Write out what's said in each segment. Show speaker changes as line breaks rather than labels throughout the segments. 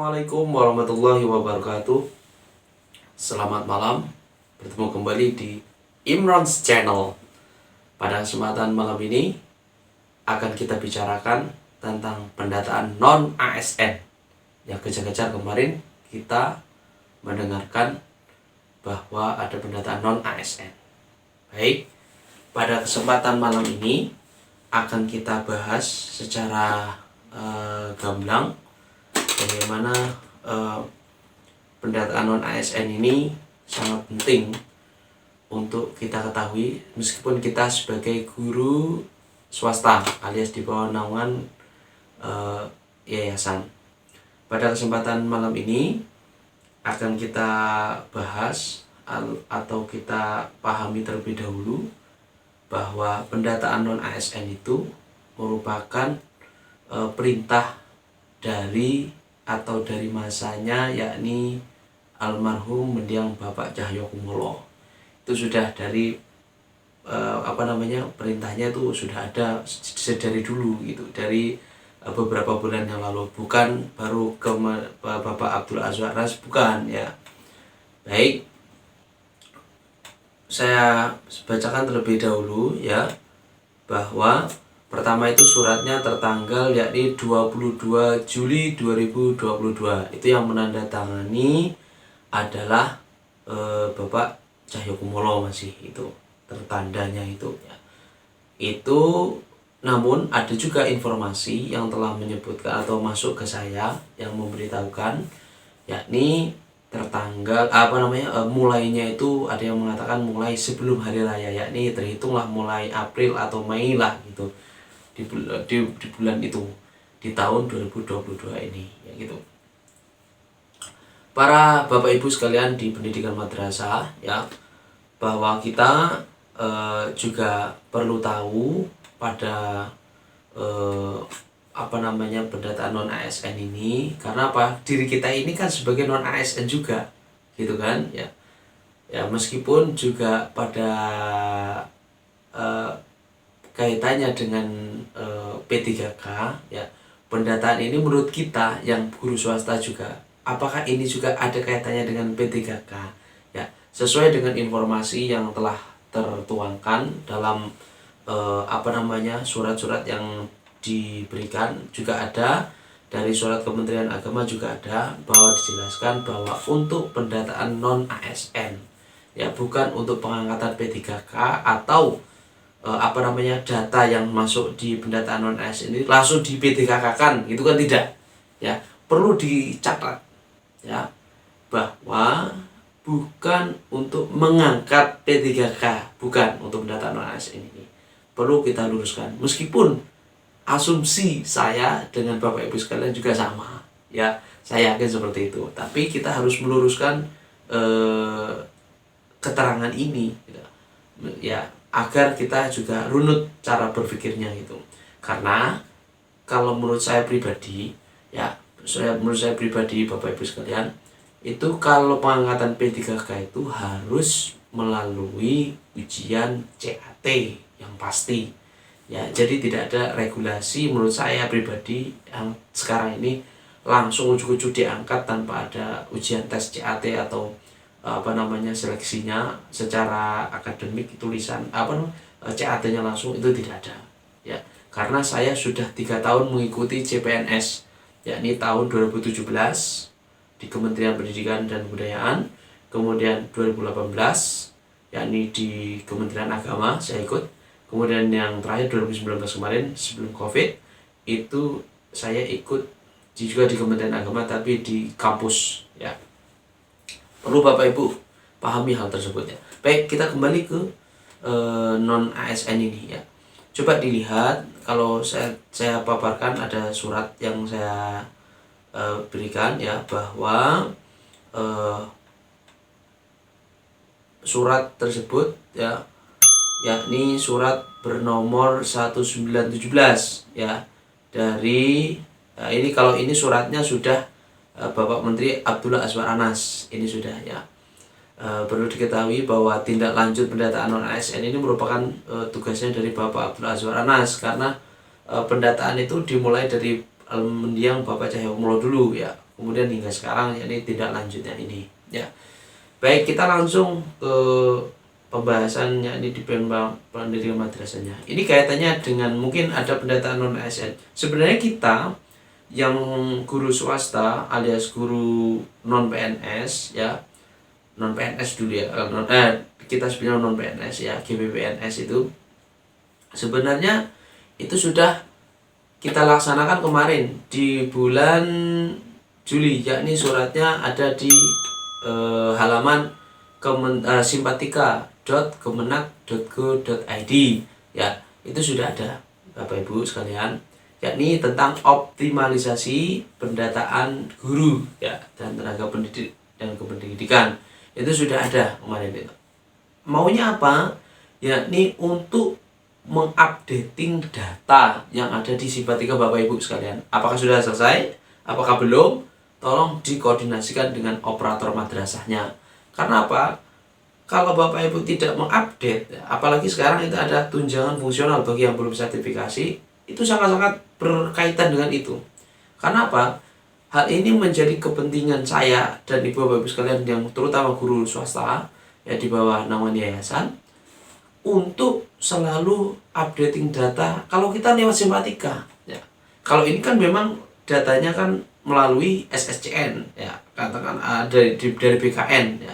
Assalamualaikum warahmatullahi wabarakatuh. Selamat malam, bertemu kembali di Imron's Channel. Pada kesempatan malam ini akan kita bicarakan tentang pendataan non-ASN. Yang kejar-kejar kemarin kita mendengarkan bahwa ada pendataan non-ASN. Baik, pada kesempatan malam ini akan kita bahas secara gamblang bagaimana pendataan non-ASN ini sangat penting untuk kita ketahui meskipun kita sebagai guru swasta alias di bawah naungan yayasan. Pada kesempatan malam ini akan kita bahas atau kita pahami terlebih dahulu bahwa pendataan non-ASN itu merupakan perintah dari masanya, yakni almarhum mendiang Bapak Cahyokumolo. Itu sudah dari perintahnya itu sudah ada dari dulu gitu, dari beberapa bulan yang lalu, bukan baru ke Bapak Abdul Azwar Anas, bukan ya. Baik, saya bacakan terlebih dahulu ya, bahwa pertama itu suratnya tertanggal yakni 22 Juli 2022. Itu yang menandatangani adalah Bapak Cahyokumolo, masih itu tertandanya itu ya. Itu namun ada juga informasi yang telah menyebutkan atau masuk ke saya yang memberitahukan yakni tertanggal mulainya itu ada yang mengatakan mulai sebelum hari raya, yakni terhitunglah mulai April atau Mei lah gitu. Di bulan itu, di tahun 2022 ini ya gitu. Para Bapak Ibu sekalian di pendidikan madrasah ya, bahwa kita juga perlu tahu pada pendataan non ASN ini, karena apa? Diri kita ini kan sebagai non ASN juga gitu kan ya. Ya meskipun juga pada kaitannya dengan P3K ya, pendataan ini menurut kita yang guru swasta juga, apakah ini juga ada kaitannya dengan P3K ya, sesuai dengan informasi yang telah tertuangkan dalam surat-surat yang diberikan, juga ada dari surat Kementerian Agama, juga ada bahwa dijelaskan bahwa untuk pendataan non ASN ya, bukan untuk pengangkatan P3K atau data yang masuk di pendataan non ASN ini langsung di P3K-kan gitu kan, tidak ya. Perlu dicatat ya bahwa bukan untuk mengangkat P3K, bukan untuk pendataan non ASN ini. Perlu kita luruskan, meskipun asumsi saya dengan Bapak Ibu sekalian juga sama ya, saya yakin seperti itu, tapi kita harus meluruskan keterangan ini ya, agar kita juga runut cara berpikirnya gitu. Karena kalau menurut saya pribadi ya, menurut saya pribadi Bapak Ibu sekalian, itu kalau pengangkatan P3K itu harus melalui ujian CAT yang pasti ya. Jadi tidak ada regulasi menurut saya pribadi yang sekarang ini langsung ujuk-ujuk diangkat tanpa ada ujian tes CAT atau seleksinya secara akademik, tulisan CAT-nya langsung, itu tidak ada ya. Karena saya sudah 3 tahun mengikuti CPNS, yakni tahun 2017 di Kementerian Pendidikan dan Kebudayaan, kemudian 2018 yakni di Kementerian Agama saya ikut, kemudian yang terakhir 2019 kemarin sebelum Covid itu saya ikut juga di Kementerian Agama tapi di kampus ya. Perlu Bapak Ibu pahami hal tersebut ya. Baik, kita kembali ke non ASN ini ya. Coba dilihat, kalau saya paparkan ada surat yang saya berikan ya, bahwa surat tersebut ya, yakni surat bernomor 1917 ya, dari ini, kalau ini suratnya sudah Bapak Menteri Abdullah Azwar Anas, ini sudah ya. Perlu diketahui bahwa tindak lanjut pendataan non ASN ini merupakan tugasnya dari Bapak Abdullah Azwar Anas, karena pendataan itu dimulai dari mendiang Bapak Cahyokumolo dulu ya, kemudian hingga sekarang yakni tidak lanjutnya ini ya. Baik, kita langsung ke pembahasan yakni di pendidikan madrasahnya. Ini kaitannya dengan mungkin ada pendataan non ASN. Sebenarnya kita yang guru swasta alias guru non PNS ya, non PNS dulu ya, kita sebenarnya non PNS ya, GBPNS itu sebenarnya itu sudah kita laksanakan kemarin di bulan Juli, yakni suratnya ada di halaman simpatika.kemenak.go.id ya. Itu sudah ada Bapak Ibu sekalian, yakni tentang optimalisasi pendataan guru ya dan tenaga pendidik dan kependidikan. Itu sudah ada kemarin itu. Maunya apa? Yakni untuk mengupdating data yang ada di Simpatika Bapak Ibu sekalian. Apakah sudah selesai? Apakah belum? Tolong dikoordinasikan dengan operator madrasahnya. Karena apa? Kalau Bapak Ibu tidak mengupdate, apalagi sekarang itu ada tunjangan fungsional bagi yang belum sertifikasi, itu sangat-sangat berkaitan dengan itu. Karena apa? Hal ini menjadi kepentingan saya dan Ibu Bapak Ibu sekalian yang terutama guru swasta ya di bawah naungan yayasan untuk selalu updating data kalau kita lewat Simpatika ya. Kalau ini kan memang datanya kan melalui SSCN ya, katakan dari BKN ya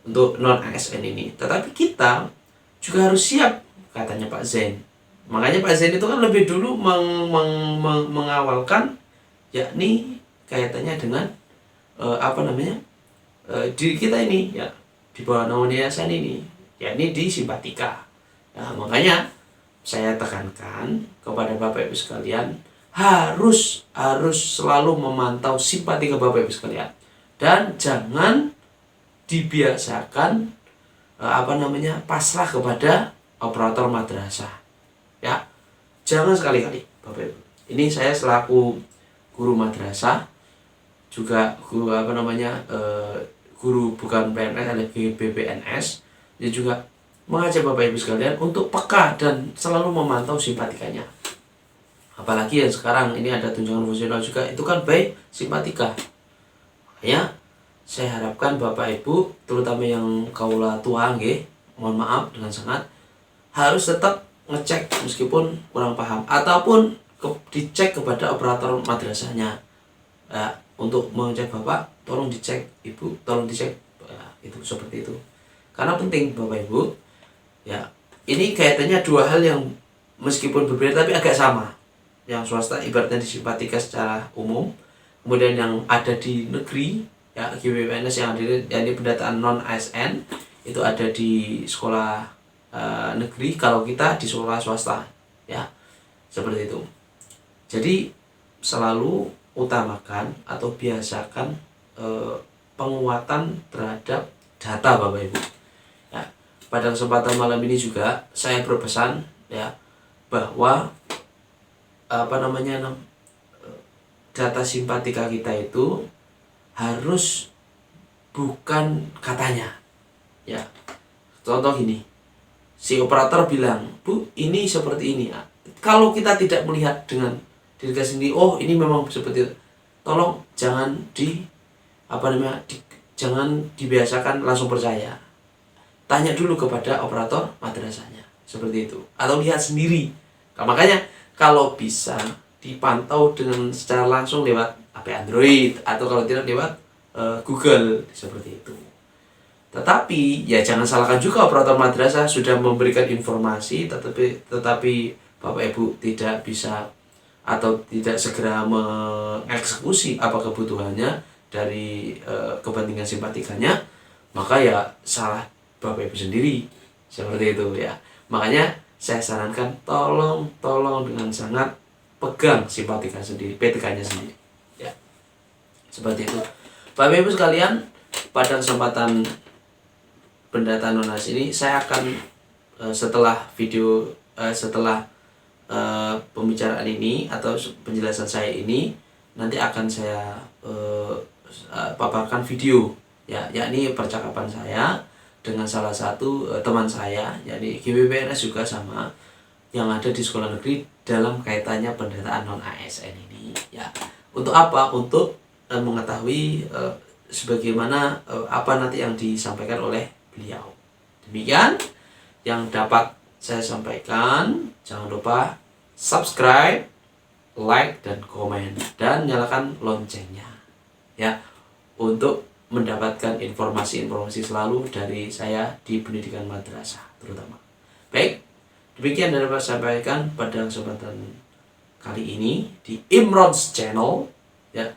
untuk non ASN ini. Tetapi kita juga harus siap, katanya Pak Zain. Makanya Pak Zain itu kan lebih dulu mengawalkan yakni kaitannya dengan diri kita ini ya di bawah naungan yayasan ini, yakni di Simpatika. Nah, makanya saya tekankan kepada Bapak Ibu sekalian harus selalu memantau Simpatika Bapak Ibu sekalian dan jangan dibiasakan pasrah kepada operator madrasah ya. Jangan sekali-kali Bapak Ibu. Ini saya selaku guru madrasah juga guru bukan PNS alias BPNS, dia juga mengajak Bapak Ibu sekalian untuk peka dan selalu memantau Simpatikanya. Apalagi yang sekarang ini ada tunjangan fungsional juga, itu kan baik Simpatika. Ya, saya harapkan Bapak Ibu, terutama yang kaula tua nggih, mohon maaf dengan sangat, harus tetap ngecek meskipun kurang paham ataupun dicek kepada operator madrasahnya. Ya, untuk mengecek Bapak, tolong dicek, Ibu, tolong dicek. Ya, itu seperti itu. Karena penting Bapak Ibu. Ya, ini kaitannya dua hal yang meskipun berbeda tapi agak sama. Yang swasta ibaratnya di Simpatika secara umum, kemudian yang ada di negeri ya GBPNS yang di pendataan non ASN itu ada di sekolah negeri, kalau kita di sekolah swasta ya, seperti itu. Jadi selalu utamakan atau biasakan penguatan terhadap data Bapak Ibu ya. Pada kesempatan malam ini juga saya berpesan ya bahwa data Simpatika kita itu harus bukan katanya ya. Contoh gini, si operator bilang, Bu, ini seperti ini. Kalau kita tidak melihat dengan diri kita sendiri, oh ini memang seperti itu, tolong jangan jangan dibiasakan langsung percaya. Tanya dulu kepada operator madrasahnya, seperti itu, atau lihat sendiri. Makanya kalau bisa dipantau dengan secara langsung lewat HP Android atau kalau tidak lewat Google, seperti itu. Tetapi ya jangan salahkan juga operator madrasah sudah memberikan informasi tetapi Bapak Ibu tidak bisa atau tidak segera mengeksekusi apa kebutuhannya dari kepentingan Simpatikanya, maka ya salah Bapak Ibu sendiri, seperti itu ya. Makanya saya sarankan tolong dengan sangat pegang Simpatika sendiri, PTK-nya sendiri ya. Seperti itu. Bapak Ibu sekalian, pada kesempatan pendataan non-AS ini saya akan setelah pembicaraan ini atau penjelasan saya ini nanti akan saya paparkan video ya, yakni percakapan saya dengan salah satu teman saya, yakni GBPNS juga sama, yang ada di sekolah negeri dalam kaitannya pendataan non ASN ini ya. Untuk apa? Untuk mengetahui sebagaimana apa nanti yang disampaikan oleh beliau. Demikian yang dapat saya sampaikan. Jangan lupa subscribe, like, dan komen, dan nyalakan loncengnya ya, untuk mendapatkan informasi-informasi selalu dari saya di pendidikan madrasah terutama. Baik, demikian yang dapat saya sampaikan pada kesempatan kali ini di Imron's Channel ya.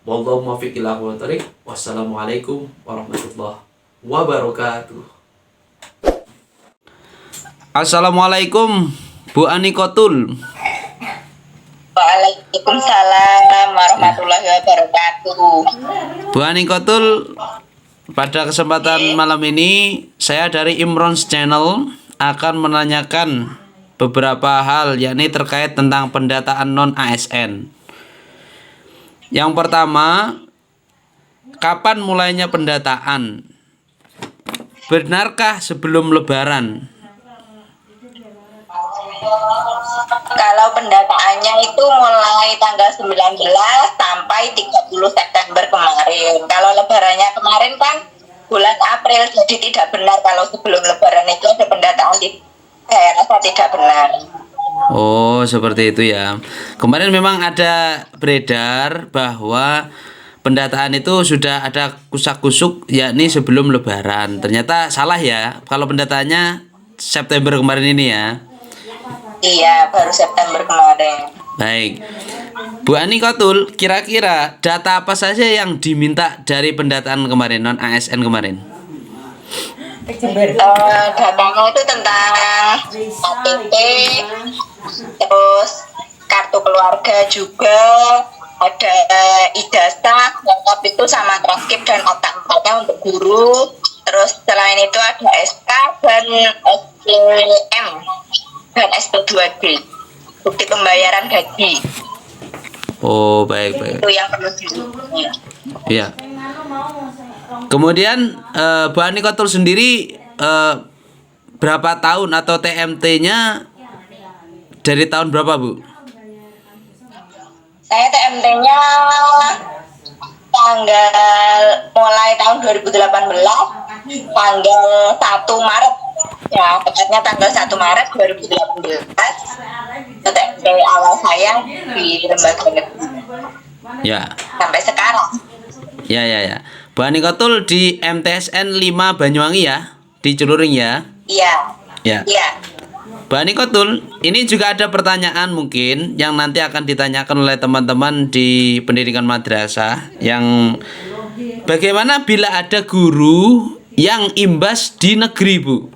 Wallahu muwaffiq ila aqwamit thoriq. Wassalamualaikum warahmatullahi wabarakatuh. Assalamualaikum Bu Anikotul.
Waalaikumsalam warahmatullahi wabarakatuh.
Bu Anikotul, pada kesempatan malam ini saya dari Imron's Channel akan menanyakan beberapa hal, yakni terkait tentang pendataan non ASN. Yang pertama, kapan mulainya pendataan? Benarkah sebelum Lebaran?
Kalau pendataannya itu mulai tanggal 19 sampai 30 September kemarin. Kalau lebarannya kemarin kan bulan April, jadi tidak benar kalau sebelum lebaran itu ada pendataan. Saya rasa tidak benar.
Oh, seperti itu ya. Kemarin memang ada beredar bahwa pendataan itu sudah ada kusak-kusuk, yakni sebelum Lebaran. Ternyata salah ya. Kalau pendataannya September kemarin ini ya.
Iya, baru September kemarin.
Baik. Bu Anikotul, kira-kira data apa saja yang diminta dari pendataan kemarin, non ASN kemarin?
Datanya itu tentang KTP, terus kartu keluarga juga, ada ijazah lengkap itu sama transkrip dan akta empatnya untuk guru. Terus selain itu ada SK dan SPM dan SP2D, bukti pembayaran gaji.
Oh, baik.
Itu yang perlu dilakukan.
Iya. Kemudian Bu Anikotul sendiri berapa tahun atau TMT-nya dari tahun berapa, Bu?
Saya TMT-nya tanggal mulai tahun 2018 tanggal 1 Maret. Ya, tepatnya tanggal 1 Maret 2018. TMT awal saya di lembaga negeri.
Ya.
Sampai sekarang.
Ya. Bu Anikotul di MTSN 5 Banyuwangi ya, di Celuring ya.
Iya.
Iya. Bu Anikotul, ini juga ada pertanyaan mungkin yang nanti akan ditanyakan oleh teman-teman di pendidikan madrasah, yang bagaimana bila ada guru yang imbas di negeri, Bu.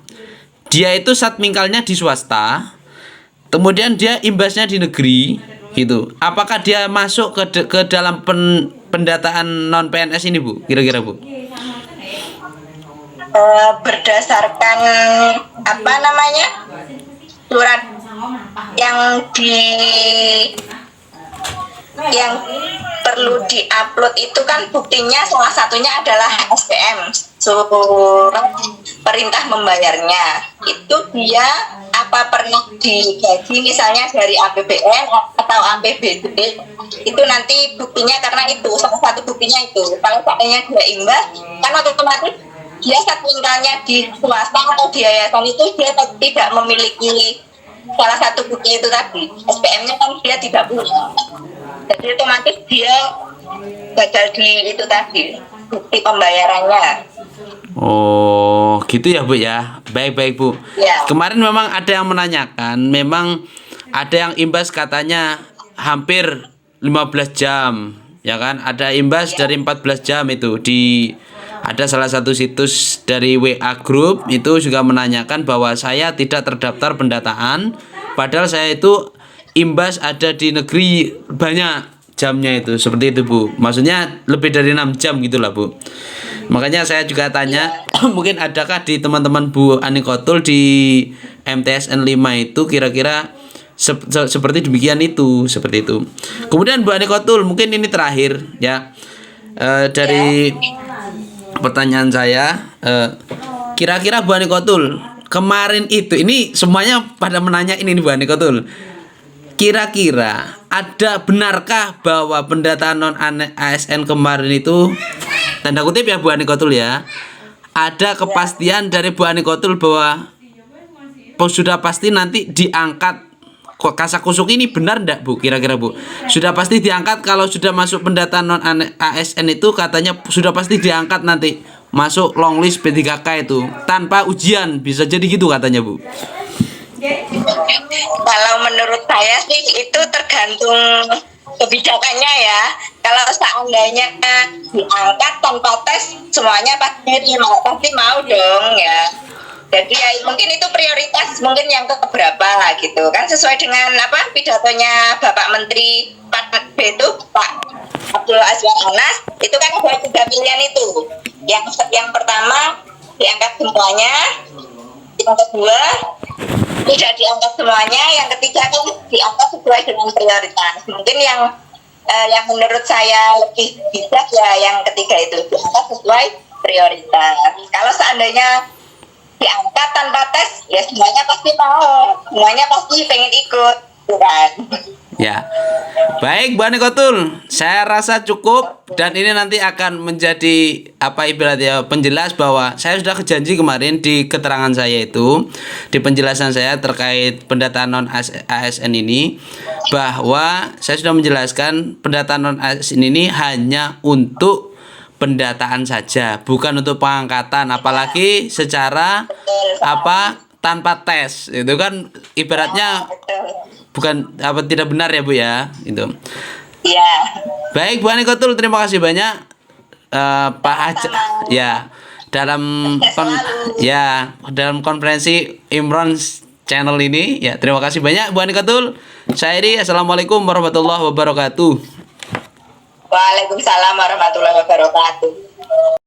Dia itu satmingkalnya di swasta, kemudian dia imbasnya di negeri, gitu. Apakah dia masuk ke dalam pendataan non PNS ini, Bu? Kira-kira, Bu?
Berdasarkan apa namanya, surat yang perlu diupload itu kan buktinya salah satunya adalah SPM, surat perintah membayarnya. Itu dia apa pernah digaji misalnya dari APBN atau APBD, itu nanti buktinya, karena itu salah satu buktinya itu. Kalau seandainya dia imbas, kan otomatis dia satmingkalnya di swasta atau di yayasan itu dia tidak memiliki salah satu bukti itu tadi. SPM-nya kan dia tidak punya, jadi otomatis dia gagal di itu tadi, bukti pembayarannya.
Oh, gitu ya, Bu ya. Baik, Bu.
Ya.
Kemarin memang ada yang menanyakan, memang ada yang imbas katanya hampir 15 jam, ya kan? Ada imbas dari 14 jam itu ada salah satu situs dari WA Group itu juga menanyakan bahwa saya tidak terdaftar pendataan, padahal saya itu imbas ada di negeri banyak jamnya itu. Seperti itu, Bu. Maksudnya lebih dari 6 jam gitulah, Bu. Makanya saya juga tanya, mungkin adakah di teman-teman Bu Anikotul di MTSN 5 itu kira-kira seperti demikian itu, seperti itu. Kemudian Bu Anikotul, mungkin ini terakhir ya. Dari pertanyaan saya, kira-kira Bu Anikotul kemarin itu, ini semuanya pada menanya ini Bu Anikotul,
kira-kira ada benarkah bahwa pendataan non ASN kemarin itu, tanda kutip ya Bu Anikotul ya, ada kepastian dari Bu Anikotul bahwa sudah pasti nanti diangkat kok kasakusuk ini, benar enggak Bu, kira-kira Bu? Sudah pasti diangkat kalau sudah masuk pendataan non ASN itu, katanya sudah pasti diangkat nanti masuk long list P3K itu tanpa ujian, bisa jadi gitu katanya Bu.
Kalau menurut saya sih itu tergantung kebijakannya ya. Kalau seandainya diangkat tanpa tes, semuanya pasti mau dong ya. Jadi ya mungkin itu prioritas mungkin yang keberapa gitu kan, sesuai dengan apa pidatonya Bapak Menteri 4B itu Pak Abdul Azwar Anas, itu kan ada 3 pilihan itu. Yang pertama diangkat semuanya, yang kedua tidak diangkat semuanya, yang ketiga kan diangkat sesuai dengan prioritas. Mungkin yang menurut saya lebih bijak ya yang ketiga itu, diangkat sesuai prioritas. Kalau seandainya diangkat tanpa tes, ya semuanya pasti mau, semuanya pasti pengen ikut, bukan?
Ya, baik Bu Anikotul, saya rasa cukup, dan ini nanti akan menjadi apa ibaratnya penjelas bahwa saya sudah kejanji kemarin di keterangan saya itu, di penjelasan saya terkait pendataan non ASN ini, bahwa saya sudah menjelaskan pendataan non ASN ini hanya untuk pendataan saja, bukan untuk pengangkatan, apalagi secara apa tanpa tes. Itu kan ibaratnya bukan apa, tidak benar ya Bu ya, itu.
Iya.
Baik Bu Anikotul, terima kasih banyak Pak Haja ya dalam konferensi Imron channel ini ya. Terima kasih banyak Bu Anikotul. Saya Iri, assalamualaikum warahmatullahi wabarakatuh.
Waalaikumsalam warahmatullahi wabarakatuh.